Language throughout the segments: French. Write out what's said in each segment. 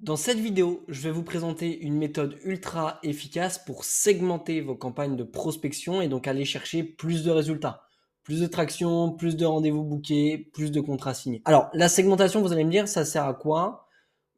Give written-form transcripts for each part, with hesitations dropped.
Dans cette vidéo, je vais vous présenter une méthode ultra efficace pour segmenter vos campagnes de prospection et donc aller chercher plus de résultats, plus de traction, plus de rendez-vous bookés, plus de contrats signés. Alors, la segmentation, vous allez me dire, ça sert à quoi?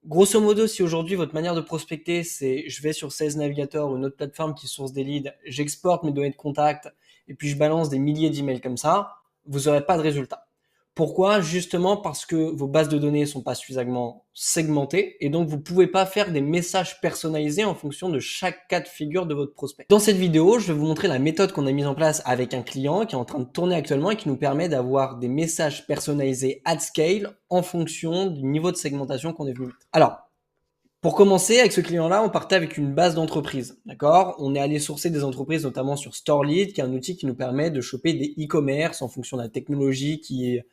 Grosso modo, si aujourd'hui votre manière de prospecter, c'est je vais sur Sales Navigator ou une autre plateforme qui source des leads, j'exporte mes données de contact et puis je balance des milliers d'emails comme ça, vous n'aurez pas de résultat. Pourquoi? Justement parce que vos bases de données sont pas suffisamment segmentées et donc vous pouvez pas faire des messages personnalisés en fonction de chaque cas de figure de votre prospect. Dans cette vidéo, je vais vous montrer la méthode qu'on a mise en place avec un client qui est en train de tourner actuellement et qui nous permet d'avoir des messages personnalisés at scale en fonction du niveau de segmentation qu'on est venu mettre. Alors, pour commencer, avec ce client-là, on partait avec une base d'entreprise, d'accord? On est allé sourcer des entreprises, notamment sur StoreLead, qui est un outil qui nous permet de choper des e-commerce en fonction de la technologie qu'ils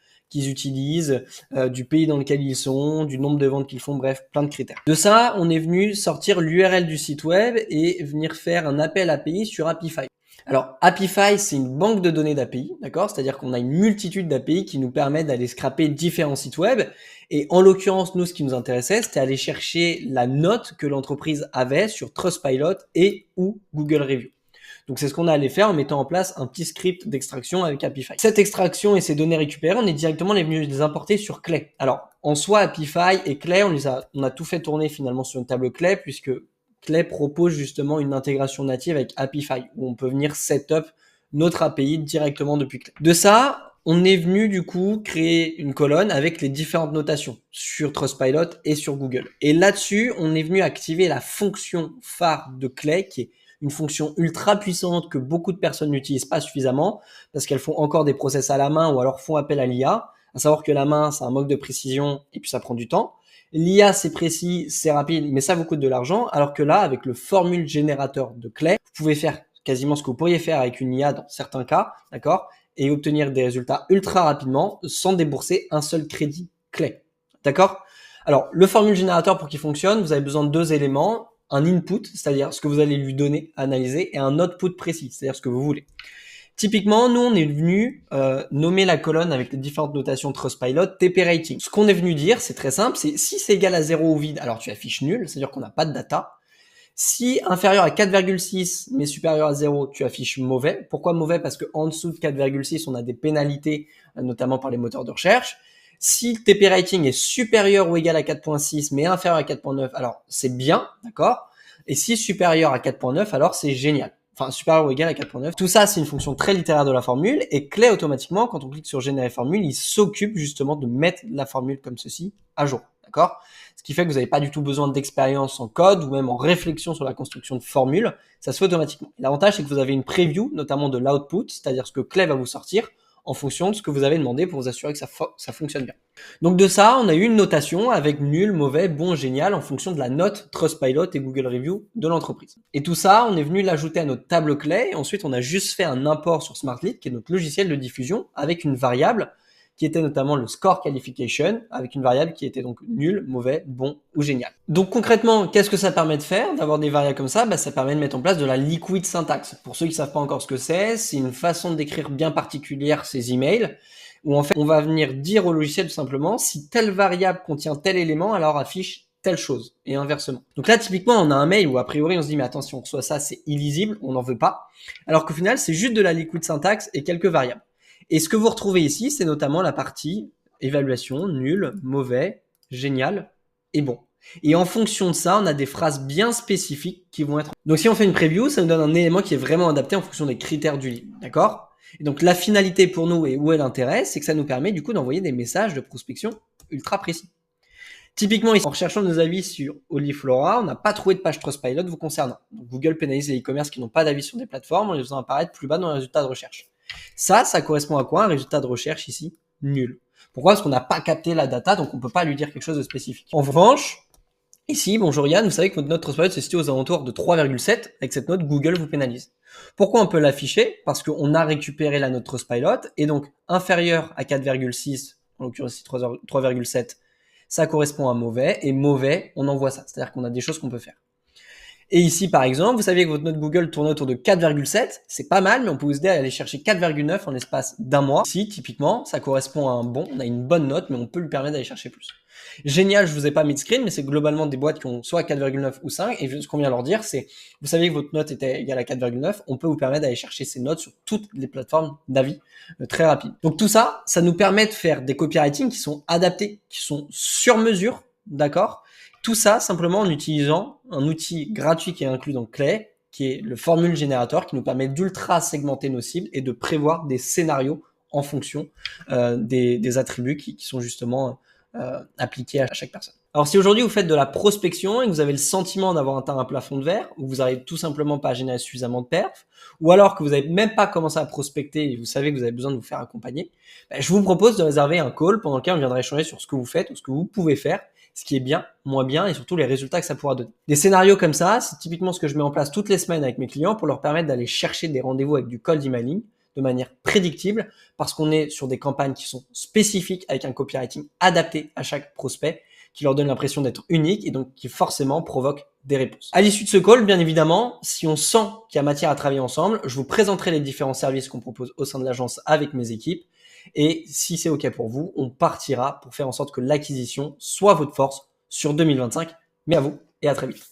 utilisent, du pays dans lequel ils sont, du nombre de ventes qu'ils font, bref, plein de critères. De ça, on est venu sortir l'URL du site web et venir faire un appel API sur Apify. Alors, Apify, c'est une banque de données d'API, d'accord? C'est-à-dire qu'on a une multitude d'API qui nous permettent d'aller scraper différents sites web. Et en l'occurrence, nous, ce qui nous intéressait, c'était aller chercher la note que l'entreprise avait sur Trustpilot et ou Google Review. Donc, c'est ce qu'on a allé faire en mettant en place un petit script d'extraction avec Apify. Cette extraction et ces données récupérées, on est directement venu les importer sur Clay. Alors, en soi, Apify et Clay, on a tout fait tourner finalement sur une table Clay puisque Clay propose justement une intégration native avec Apify où on peut venir setup notre API directement depuis Clay. De ça, on est venu du coup créer une colonne avec les différentes notations sur Trustpilot et sur Google. Et là-dessus, on est venu activer la fonction phare de Clay qui est une fonction ultra puissante que beaucoup de personnes n'utilisent pas suffisamment parce qu'elles font encore des process à la main ou alors font appel à l'IA. À savoir que la main, c'est un manque de précision et puis ça prend du temps. L'IA, c'est précis, c'est rapide, mais ça vous coûte de l'argent. Alors que là, avec le formule générateur de Clay, vous pouvez faire quasiment ce que vous pourriez faire avec une IA dans certains cas, d'accord, et obtenir des résultats ultra rapidement sans débourser un seul crédit Clay, d'accord? Alors, le formule générateur, pour qu'il fonctionne, vous avez besoin de deux éléments, un input, c'est-à-dire ce que vous allez lui donner, analyser, et un output précis, c'est-à-dire ce que vous voulez. Typiquement, nous, on est venu nommer la colonne avec les différentes notations Trustpilot TP Rating. Ce qu'on est venu dire, c'est très simple, c'est si c'est égal à 0 ou vide, alors tu affiches nul, c'est-à-dire qu'on n'a pas de data. Si inférieur à 4,6 mais supérieur à 0, tu affiches mauvais. Pourquoi mauvais? Parce qu'en dessous de 4,6, on a des pénalités, notamment par les moteurs de recherche. Si le TP rating est supérieur ou égal à 4,6 mais inférieur à 4,9, alors c'est bien, d'accord? Et si supérieur à 4,9, alors c'est génial. Enfin, supérieur ou égal à 4,9. Tout ça, c'est une fonction très littéraire de la formule. Et Clay, automatiquement, quand on clique sur générer formule, il s'occupe justement de mettre la formule comme ceci à jour. D'accord? Ce qui fait que vous n'avez pas du tout besoin d'expérience en code ou même en réflexion sur la construction de formules. Ça se fait automatiquement. L'avantage, c'est que vous avez une preview, notamment de l'output, c'est-à-dire ce que Clay va vous sortir en fonction de ce que vous avez demandé pour vous assurer que ça fonctionne bien. Donc de ça, on a eu une notation avec nul, mauvais, bon, génial en fonction de la note Trustpilot et Google Review de l'entreprise. Et tout ça, on est venu l'ajouter à notre table Clay et ensuite on a juste fait un import sur SmartLead qui est notre logiciel de diffusion avec une variable qui était notamment le score qualification avec une variable qui était donc nul, mauvais, bon ou génial. Donc concrètement, qu'est-ce que ça permet de faire d'avoir des variables comme ça? Ça permet de mettre en place de la liquid syntax. Pour ceux qui savent pas encore ce que c'est une façon d'écrire bien particulière ces emails où en fait on va venir dire au logiciel tout simplement si telle variable contient tel élément, alors affiche telle chose et inversement. Donc là typiquement on a un mail où a priori on se dit mais attention, soit ça c'est illisible, on n'en veut pas, alors qu'au final c'est juste de la liquid syntax et quelques variables. Et ce que vous retrouvez ici, c'est notamment la partie évaluation, nul, mauvais, génial et bon. Et en fonction de ça, on a des phrases bien spécifiques qui vont être... Donc si on fait une preview, ça nous donne un élément qui est vraiment adapté en fonction des critères du lead, d'accord? Et donc la finalité pour nous et où est l'intérêt, c'est que ça nous permet du coup d'envoyer des messages de prospection ultra précis. Typiquement, en recherchant nos avis sur Oliflora, on n'a pas trouvé de page Trustpilot vous concernant. Donc, Google pénalise les e-commerce qui n'ont pas d'avis sur des plateformes en les faisant apparaître plus bas dans les résultats de recherche. Ça correspond à quoi? Un résultat de recherche ici, nul. Pourquoi? Parce qu'on n'a pas capté la data, donc on ne peut pas lui dire quelque chose de spécifique. En revanche, ici, bonjour Yann, vous savez que votre note Trustpilot se situe aux alentours de 3,7. Avec cette note, Google vous pénalise. Pourquoi on peut l'afficher? Parce qu'on a récupéré la note Trustpilot, et donc inférieur à 4,6, en l'occurrence 3,7, ça correspond à mauvais, et mauvais, on envoie ça. C'est-à-dire qu'on a des choses qu'on peut faire. Et ici, par exemple, vous saviez que votre note Google tournait autour de 4,7. C'est pas mal, mais on peut vous aider à aller chercher 4,9 en l'espace d'un mois. Ici, typiquement, ça correspond à un bon. On a une bonne note, mais on peut lui permettre d'aller chercher plus. Génial, je vous ai pas mis de screen, mais c'est globalement des boîtes qui ont soit 4,9 ou 5. Et ce qu'on vient leur dire, c'est, vous saviez que votre note était égale à 4,9. On peut vous permettre d'aller chercher ces notes sur toutes les plateformes d'avis très rapide. Donc tout ça, ça nous permet de faire des copywriting qui sont adaptés, qui sont sur mesure, d'accord? Tout ça simplement en utilisant un outil gratuit qui est inclus dans Clay, qui est le Formule Generator, qui nous permet d'ultra segmenter nos cibles et de prévoir des scénarios en fonction des attributs qui sont justement appliqués à chaque personne. Alors si aujourd'hui vous faites de la prospection et que vous avez le sentiment d'avoir atteint un plafond de verre, ou vous n'arrivez tout simplement pas à générer suffisamment de perfs, ou alors que vous n'avez même pas commencé à prospecter et vous savez que vous avez besoin de vous faire accompagner, je vous propose de réserver un call pendant lequel on viendra échanger sur ce que vous faites ou ce que vous pouvez faire, ce qui est bien, moins bien et surtout les résultats que ça pourra donner. Des scénarios comme ça, c'est typiquement ce que je mets en place toutes les semaines avec mes clients pour leur permettre d'aller chercher des rendez-vous avec du cold emailing de manière prédictible parce qu'on est sur des campagnes qui sont spécifiques avec un copywriting adapté à chaque prospect qui leur donne l'impression d'être unique et donc qui forcément provoque des réponses. À l'issue de ce call, bien évidemment, si on sent qu'il y a matière à travailler ensemble, je vous présenterai les différents services qu'on propose au sein de l'agence avec mes équipes. Et si c'est OK pour vous, on partira pour faire en sorte que l'acquisition soit votre force sur 2025. Mais à vous et à très vite.